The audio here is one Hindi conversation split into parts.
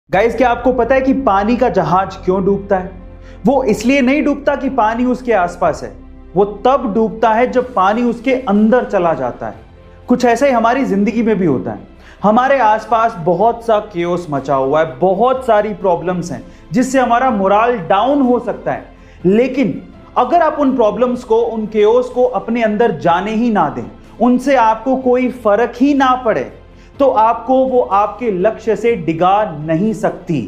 गाइस, क्या आपको पता है कि पानी का जहाज क्यों डूबता है? वो इसलिए नहीं डूबता कि पानी उसके आसपास है, वो तब डूबता है जब पानी उसके अंदर चला जाता है। कुछ ऐसा ही हमारी जिंदगी में भी होता है। हमारे आसपास बहुत सा केओस मचा हुआ है, बहुत सारी प्रॉब्लम्स हैं जिससे हमारा मोराल डाउन हो सकता है। लेकिन अगर आप उन प्रॉब्लम्स को, उन केओस को अपने अंदर जाने ही ना दें, उनसे आपको कोई फर्क ही ना पड़े, तो आपको वो आपके लक्ष्य से डिगा नहीं सकती।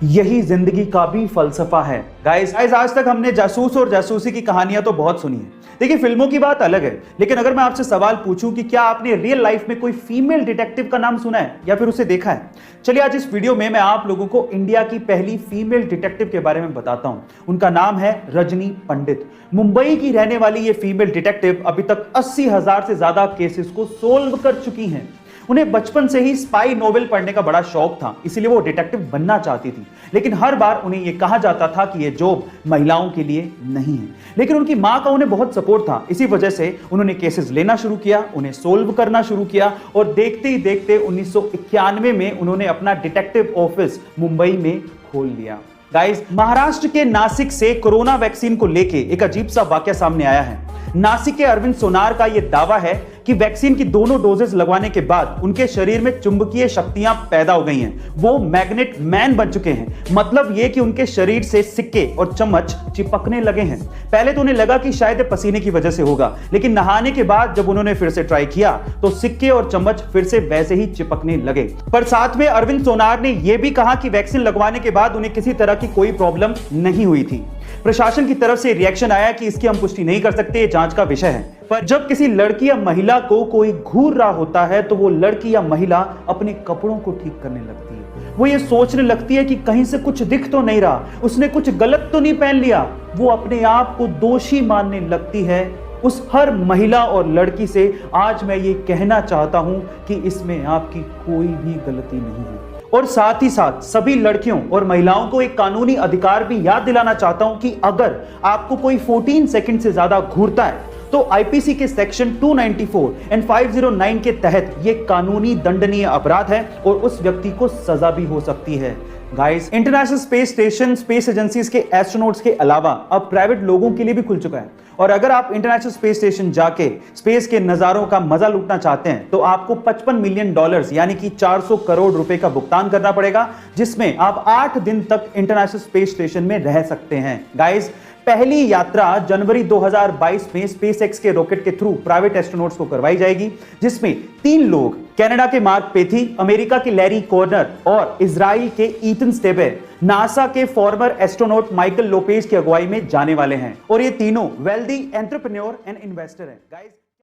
यही जिंदगी का भी फलसफा है। गाइस, आज तक हमने जासूस और जासूसी की कहानियां तो बहुत सुनी है। देखिए, फिल्मों की बात अलग है, लेकिन अगर मैं आपसे सवाल पूछूं कि क्या आपने रियल लाइफ में कोई फीमेल डिटेक्टिव का नाम सुना है या फिर उसे देखा है? चलिए, आज इस वीडियो में मैं आप लोगों को इंडिया की पहली फीमेल डिटेक्टिव के बारे में बताता हूं। उनका नाम है रजनी पंडित। मुंबई की रहने वाली ये फीमेल डिटेक्टिव अभी तक 80,000 से ज्यादा केसेस को सोल्व कर चुकी हैं। उन्हें बचपन से ही स्पाई नोवेल पढ़ने का बड़ा शौक था, इसीलिए वो डिटेक्टिव बनना चाहती थी। लेकिन हर बार उन्हें यह कहा जाता था कि यह जॉब महिलाओं के लिए नहीं है। लेकिन उनकी मां का उन्हें बहुत सपोर्ट था, इसी वजह से उन्होंने केसेस लेना शुरू किया, उन्हें सोल्व करना शुरू किया और देखते ही देखते 1991 में उन्होंने अपना डिटेक्टिव ऑफिस मुंबई में खोल लिया। गाइस, महाराष्ट्र के नासिक से कोरोना वैक्सीन को लेके एक अजीब सा वाकया सामने आया है। नासिक के अरविंद सोनार का यह दावा है कि वैक्सीन की दोनों डोजेस लगवाने के बाद उनके शरीर में चुंबकीय शक्तियां पैदा हो गई हैं। वो मैग्नेट मैन बन चुके हैं। मतलब यह कि उनके शरीर से सिक्के और चम्मच चिपकने लगे हैं। पहले तो उन्हें लगा कि शायद पसीने की वजह से होगा, लेकिन नहाने के बाद जब उन्होंने फिर से ट्राई किया तो सिक्के और चम्मच फिर से वैसे ही चिपकने लगे। पर साथ में अरविंद सोनार ने यह भी कहा कि वैक्सीन लगवाने के बाद उन्हें किसी तरह की कोई प्रॉब्लम नहीं हुई थी। प्रशासन की तरफ से रिएक्शन आया कि इसकी हम पुष्टि नहीं कर सकते, जांच का विषय है। पर जब किसी लड़की या महिला को कोई घूर रहा होता है तो वो लड़की या महिला अपने कपड़ों को ठीक करने लगती है। वो ये सोचने लगती है कि कहीं से कुछ दिख तो नहीं रहा, उसने कुछ गलत तो नहीं पहन लिया। वो अपने आप को दोषी मानने लगती है। उस हर महिला और लड़की से आज मैं ये कहना चाहता हूं कि इसमें आपकी कोई भी गलती नहीं है। और साथ ही साथ सभी लड़कियों और महिलाओं को एक कानूनी अधिकार भी याद दिलाना चाहता हूं कि अगर आपको कोई 14 सेकंड से ज्यादा घूरता है तो आईपीसी के सेक्शन 294 एंड 509 के तहत यह कानूनी दंडनीय अपराध है और उस व्यक्ति को सजा भी हो सकती है। Guys, international space station space agencies के एस्ट्रोनॉट्स के अलावा अब प्राइवेट लोगों के लिए भी खुल चुका है। और अगर आप इंटरनेशनल स्पेस स्टेशन जाके स्पेस के नजारों का मजा लूटना चाहते हैं तो आपको $55 मिलियन यानी कि 400 करोड़ रुपए का भुगतान करना पड़ेगा, जिसमें आप 8 दिन तक इंटरनेशनल स्पेस स्टेशन में रह सकते हैं। गाइस, पहली यात्रा जनवरी 2022 में स्पेसएक्स के रॉकेट के थ्रू प्राइवेट एस्ट्रोनॉट्स को करवाई जाएगी, जिसमें 3 लोग कनाडा के मार्क पेथी, अमेरिका के लैरी कॉर्नर और इजराइल के ईथन स्टेबे नासा के फॉर्मर एस्ट्रोनॉट माइकल लोपेज की अगुवाई में जाने वाले हैं। और ये तीनों वेल्दी एंटरप्रेन्योर एंड इन्वेस्टर हैं। गाइस,